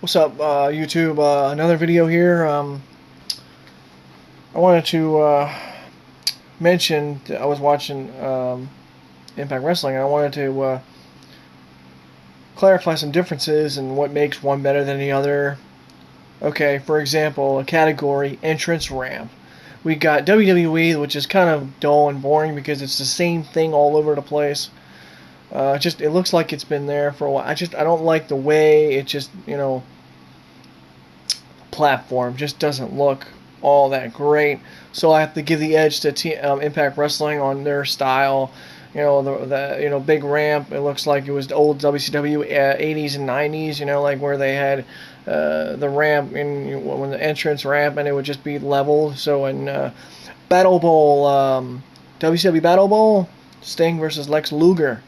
What's up, YouTube? Another video here. I wanted to mention that I was watching Impact Wrestling, and I wanted to clarify some differences and what makes one better than the other. Okay, for example, a category, entrance ramp. We got WWE, which is kind of dull and boring because it's the same thing all over the place. It looks like it's been there for a while. I don't like the way it just, platform just doesn't look all that great. So I have to give the edge to Impact Wrestling on their style. The big ramp. It looks like it was the old WCW 80s and 90s. Like where they had the ramp when the entrance ramp, and it would just be leveled. So in Battle Bowl, WCW Battle Bowl, Sting versus Lex Luger.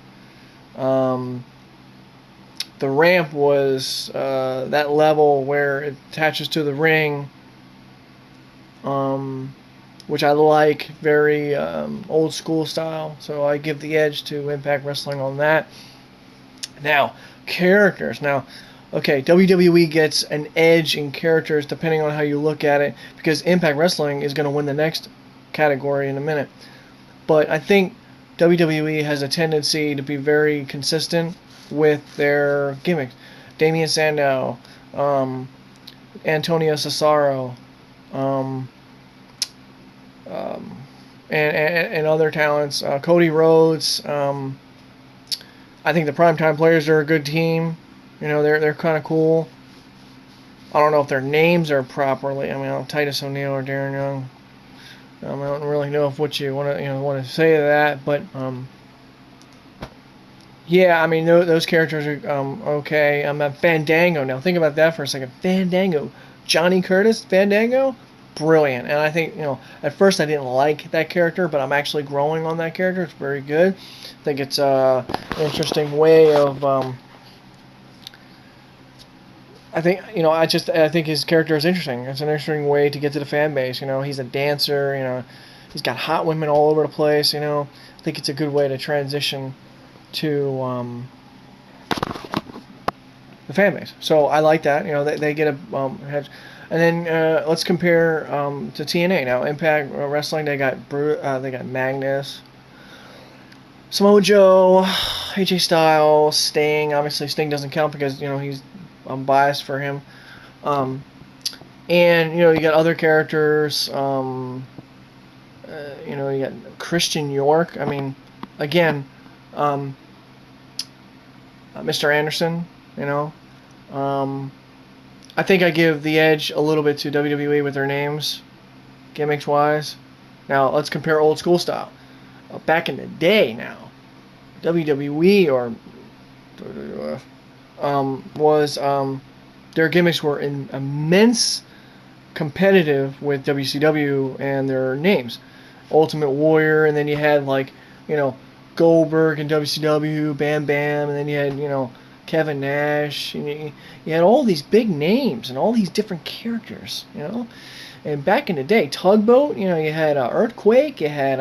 The ramp was that level where it attaches to the ring, which I like, very old school style. So I give the edge to Impact Wrestling on that. Now, characters. Now, okay, WWE gets an edge in characters depending on how you look at it, because Impact Wrestling is going to win the next category in a minute. But I think WWE has a tendency to be very consistent with their gimmicks. Damian Sandow, Antonio Cesaro, and other talents. Cody Rhodes. I think the Primetime Players are a good team. They're kind of cool. I don't know if their names are properly. Titus O'Neil or Darren Young. I don't really know if what you want to say to that, but yeah, those characters are okay. Fandango. Now think about that for a second. Fandango, Johnny Curtis, Fandango, brilliant. And I think at first I didn't like that character, but I'm actually growing on that character. It's very good. I think it's an interesting way of. I think his character is interesting. It's an interesting way to get to the fan base. He's a dancer. He's got hot women all over the place. I think it's a good way to transition to the fan base. So I like that. They get a hedge. And then let's compare to TNA now. Impact Wrestling, they got Magnus, Samoa Joe, AJ Styles, Sting. Obviously Sting doesn't count because I'm biased for him. And you got other characters. You got Christian York. Again. Mr. Anderson, I think I give the edge a little bit to WWE with their names, gimmicks wise. Now let's compare old school style. Back in the day, now WWE or their gimmicks were immense competitive with WCW and their names, Ultimate Warrior, and then you had Goldberg and WCW, Bam Bam, and then you had, Kevin Nash. You had all these big names and all these different characters, And back in the day, Tugboat, you had Earthquake, you had,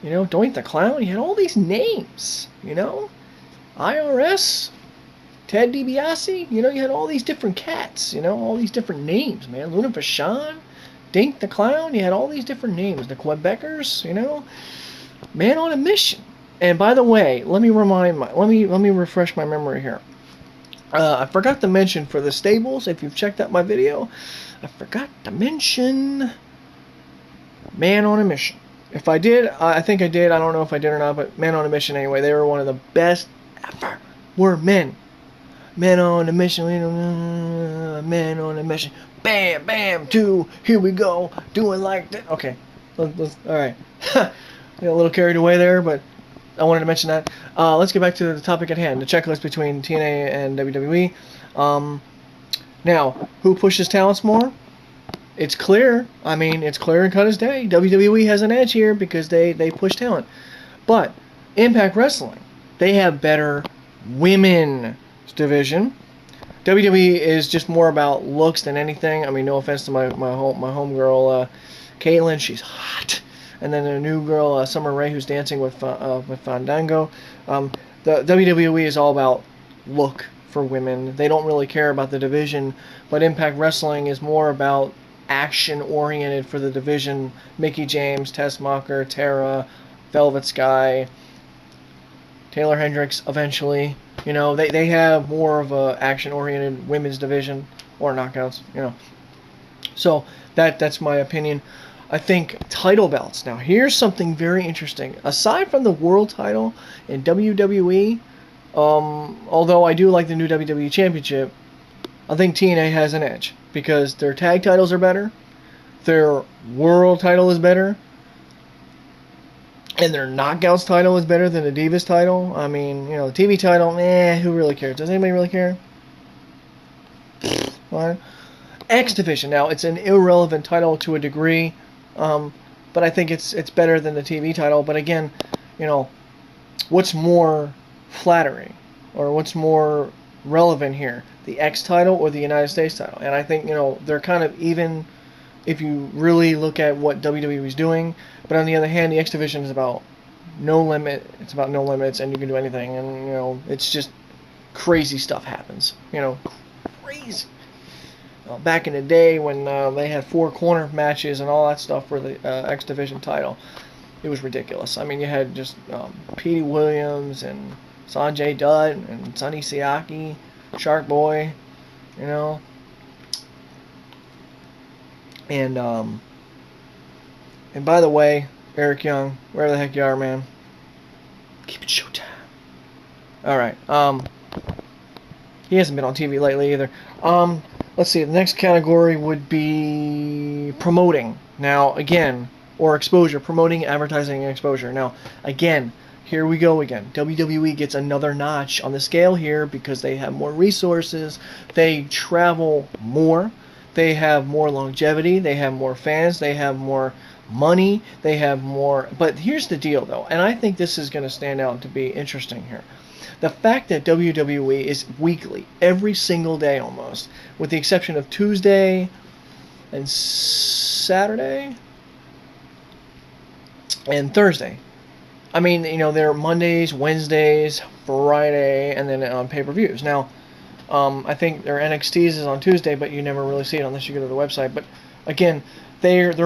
Doink the Clown, you had all these names, IRS, Ted DiBiase, you had all these different cats, all these different names, man. Luna Vachon, Dink the Clown, you had all these different names. The Quebecers, Man on a Mission. And by the way, let me refresh my memory here. I forgot to mention for the stables, if you've checked out my video, I forgot to mention Man on a Mission. If I did, I think I did. I don't know if I did or not, but Man on a Mission anyway. They were one of the best ever. We're men. Men on a mission. Man on a mission. Bam, bam, two. Here we go. Doing like that. Okay. All right. Got a little carried away there, but I wanted to mention that. Let's get back to the topic at hand, the checklist between TNA and WWE. Now, who pushes talents more? It's clear. It's clear and cut as day. WWE has an edge here because they push talent. But Impact Wrestling, they have better women's division. WWE is just more about looks than anything. No offense to my homegirl, Caitlyn. She's hot. And then a new girl, Summer Rae, who's dancing with Fandango. The WWE is all about look for women. They don't really care about the division, but Impact Wrestling is more about action oriented for the division. Mickey James, Tess Mocker, Tara, Velvet Sky, Taylor Hendricks eventually. You know, they have more of a action oriented women's division, or knockouts, you know. So that's my opinion. I think title belts. Now here's something very interesting. Aside from the world title in WWE, although I do like the new WWE Championship, I think TNA has an edge because their tag titles are better, their world title is better, and their knockouts title is better than the Divas title. I mean, you know, the TV title, who really cares? Does anybody really care? What? X Division. Now, it's an irrelevant title to a degree, but I think it's better than the TV title. But again, you know, what's more flattering or what's more relevant here, the X title or the United States title? And I think, you know, they're kind of even if you really look at what WWE is doing. But on the other hand, the X Division is about no limit. It's about no limits, and you can do anything. And, you know, it's just crazy stuff happens. You know, crazy. Back in the day when they had 4 corner matches and all that stuff for the X Division title, it was ridiculous. I mean, you had just Petey Williams and Sanjay Dutt and Sonny Siaki, Shark Boy, you know. And by the way, Eric Young, wherever the heck you are, man, keep it showtime. All right. He hasn't been on TV lately either. Let's see. The next category would be promoting. Now, again, or exposure. Promoting, advertising, and exposure. Now, again, here we go again. WWE gets another notch on the scale here because they have more resources. They travel more. They have more longevity. They have more fans. They have more money. They have more. But here's the deal, though, and I think this is going to stand out to be interesting here. The fact that WWE is weekly, every single day almost, with the exception of Tuesday and Saturday and Thursday. I mean, you know, they're Mondays, Wednesdays, Friday, and then on pay-per-views. Now, I think their NXTs is on Tuesday, but you never really see it unless you go to the website. But again, they have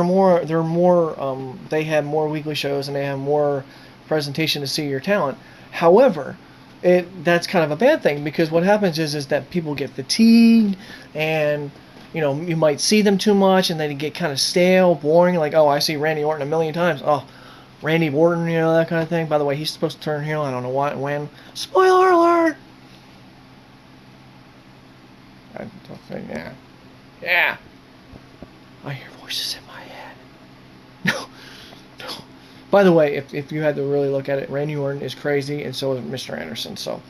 more weekly shows and they have more presentation to see your talent. However, that's kind of a bad thing because what happens is that people get fatigued and, you know, you might see them too much and they get kind of stale, boring. Like, oh, I see Randy Orton a million times. Oh, Randy Orton, you know, that kind of thing. By the way, he's supposed to turn heel. I don't know what, when. Spoiler alert! I don't think, yeah. Yeah. I hear voices in my head. No. By the way, if you had to really look at it, Randy Orton is crazy, and so is Mr. Anderson. So,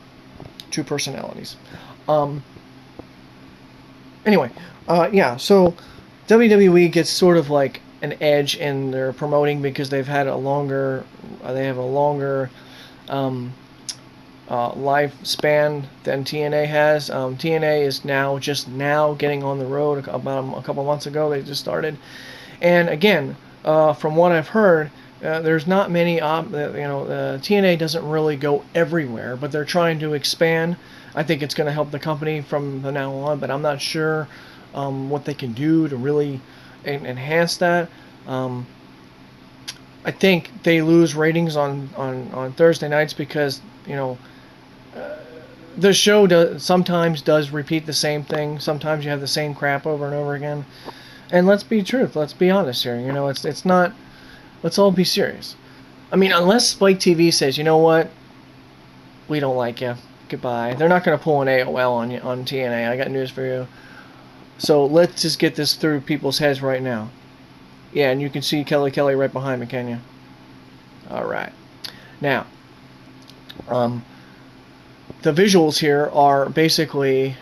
2 personalities. Anyway, yeah. So WWE gets sort of like an edge in their promoting because they've had a longer, lifespan than TNA has. TNA is just now getting on the road. About a couple months ago, they just started, and again, from what I've heard. There's not many, TNA doesn't really go everywhere, but they're trying to expand. I think it's going to help the company from now on, but I'm not sure what they can do to really enhance that. I think they lose ratings on Thursday nights because, you know, the show sometimes does repeat the same thing. Sometimes you have the same crap over and over again. And let's be honest here. You know, it's not. Let's all be serious. I mean, unless Spike TV says, you know what, we don't like you, goodbye. They're not going to pull an AOL on TNA. I got news for you. So let's just get this through people's heads right now. Yeah, and you can see Kelly right behind me, can you? All right. Now, the visuals here are basically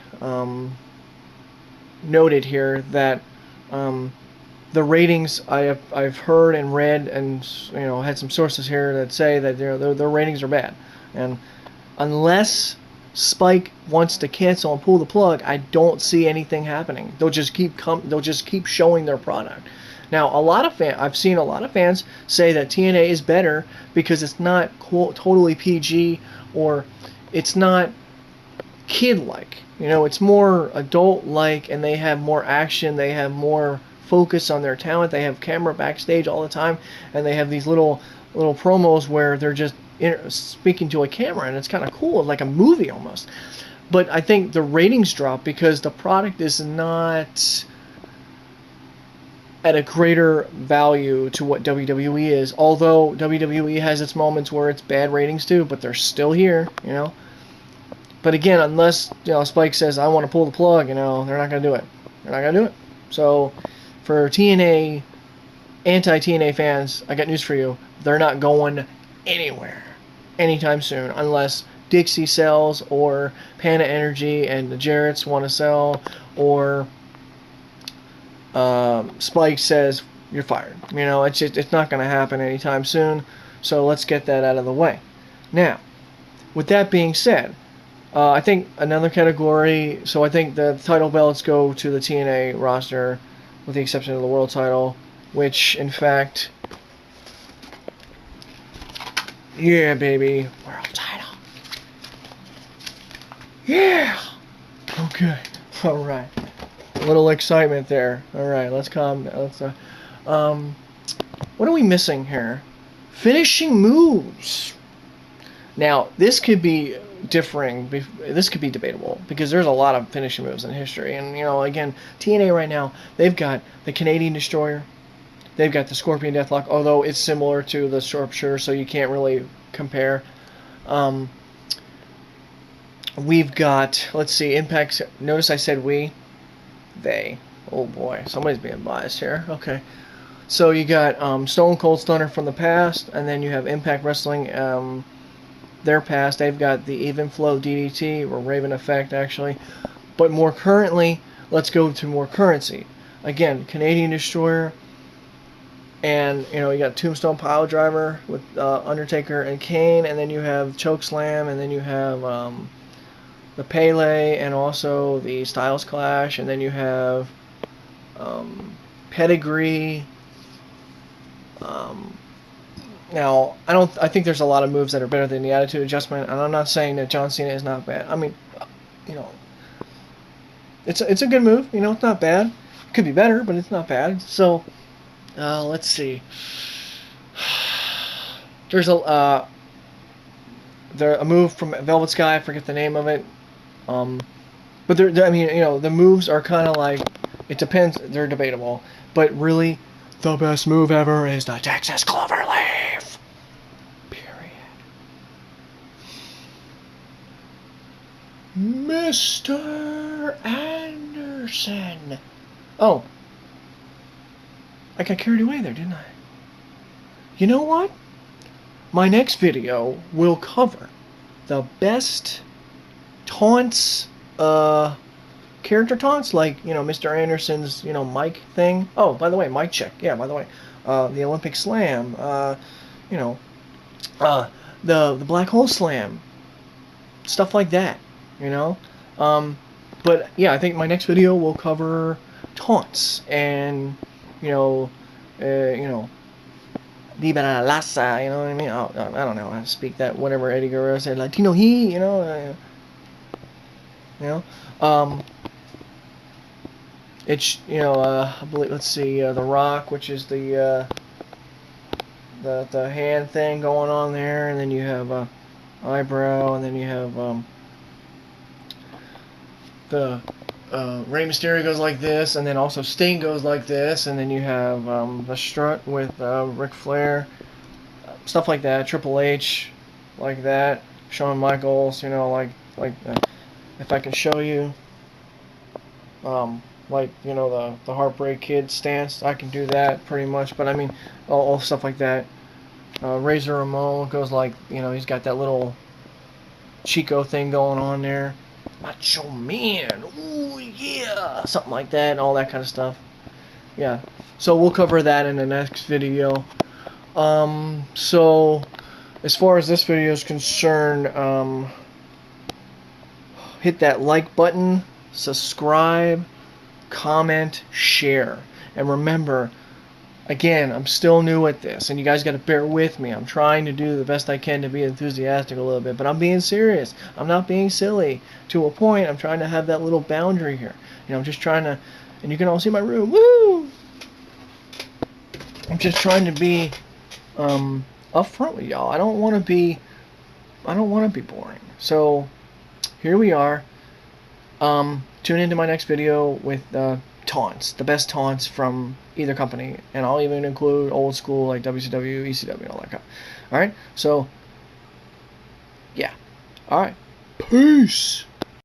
noted here that. The ratings I've heard and read and, you know, had some sources here that say that their ratings are bad, and unless Spike wants to cancel and pull the plug, I don't see anything happening. They'll just keep showing their product. Now, I've seen a lot of fans say that TNA is better because it's not totally PG, or it's not kid-like. You know, it's more adult-like, and they have more action. They have more focus on their talent. They have camera backstage all the time, and they have these little promos where they're just speaking to a camera, and it's kind of cool, like a movie almost. But I think the ratings drop because the product is not at a greater value to what WWE is. Although WWE has its moments where it's bad ratings too, but they're still here, you know. But again, unless Spike says I want to pull the plug, they're not going to do it. They're not going to do it. So for TNA anti-TNA fans, I got news for you. They're not going anywhere anytime soon unless Dixie sells or Panda Energy and the Jarretts want to sell, or Spike says you're fired. It's not going to happen anytime soon. So let's get that out of the way. Now, with that being said, I think another category. So I think the title belts go to the TNA roster, with the exception of the world title, which in fact, yeah, baby, world title. Yeah. Okay. All right. A little excitement there. All right, let's calm down. What are we missing here? Finishing moves. Now, this could be differing. This could be debatable because there's a lot of finishing moves in history. And, again, TNA right now, they've got the Canadian Destroyer. They've got the Scorpion Deathlock, although it's similar to the Sharpshooter, so you can't really compare. We've got, let's see, Impact. Notice I said we. They. Oh boy, somebody's being biased here. Okay. So you got Stone Cold Stunner from the past, and then you have Impact Wrestling, their past. They've got the Even Flow DDT, or Raven Effect, actually. But more currently, let's go to more currency. Again, Canadian Destroyer, and you got Tombstone Piledriver with Undertaker and Kane, and then you have Chokeslam, and then you have the Pele, and also the Styles Clash, and then you have Pedigree. Now, I think there's a lot of moves that are better than the Attitude Adjustment, and I'm not saying that John Cena is not bad. I mean, it's a good move. It's not bad. It could be better, but it's not bad. So, let's see. There's a move from Velvet Sky. I forget the name of it. But the moves are kind of like, it depends. They're debatable, but really, the best move ever is the Texas Cloverleaf. Period. Mr. Anderson. Oh, I got carried away there, didn't I? You know what? My next video will cover the best taunts, character taunts, like, Mr. Anderson's, mic thing. Oh, by the way, mic check. Yeah, by the way, the Olympic Slam, the Black Hole Slam, stuff like that, But, yeah, I think my next video will cover taunts and, Viva la Laza, you know what I mean? I don't know how to speak that, whatever Eddie Guerrero said, Latino he, it's, I believe, let's see, The Rock, which is the hand thing going on there, and then you have eyebrow, and then you have the Rey Mysterio goes like this, and then also Sting goes like this, and then you have the strut with Ric Flair, stuff like that, Triple H, like that, Shawn Michaels, if I can show you, the Heartbreak Kid stance, I can do that pretty much, but I mean, all stuff like that. Razor Ramon goes like, he's got that little Chico thing going on there. Macho Man, ooh yeah, something like that, and all that kind of stuff. Yeah, so we'll cover that in the next video. So as far as this video is concerned, hit that like button, subscribe, comment, share, and remember, Again, I'm still new at this, and you guys got to bear with me. I'm trying to do the best I can to be enthusiastic a little bit, but I'm being serious. I'm not being silly. To a point, I'm trying to have that little boundary here. I'm just trying to, and you can all see my room. Woo! I'm just trying to be upfront with y'all. I don't want to be boring. So here we are. Tune into my next video with taunts, the best taunts from either company, and I'll even include old school like WCW, ECW, and all that kind. All right, so yeah, all right, peace.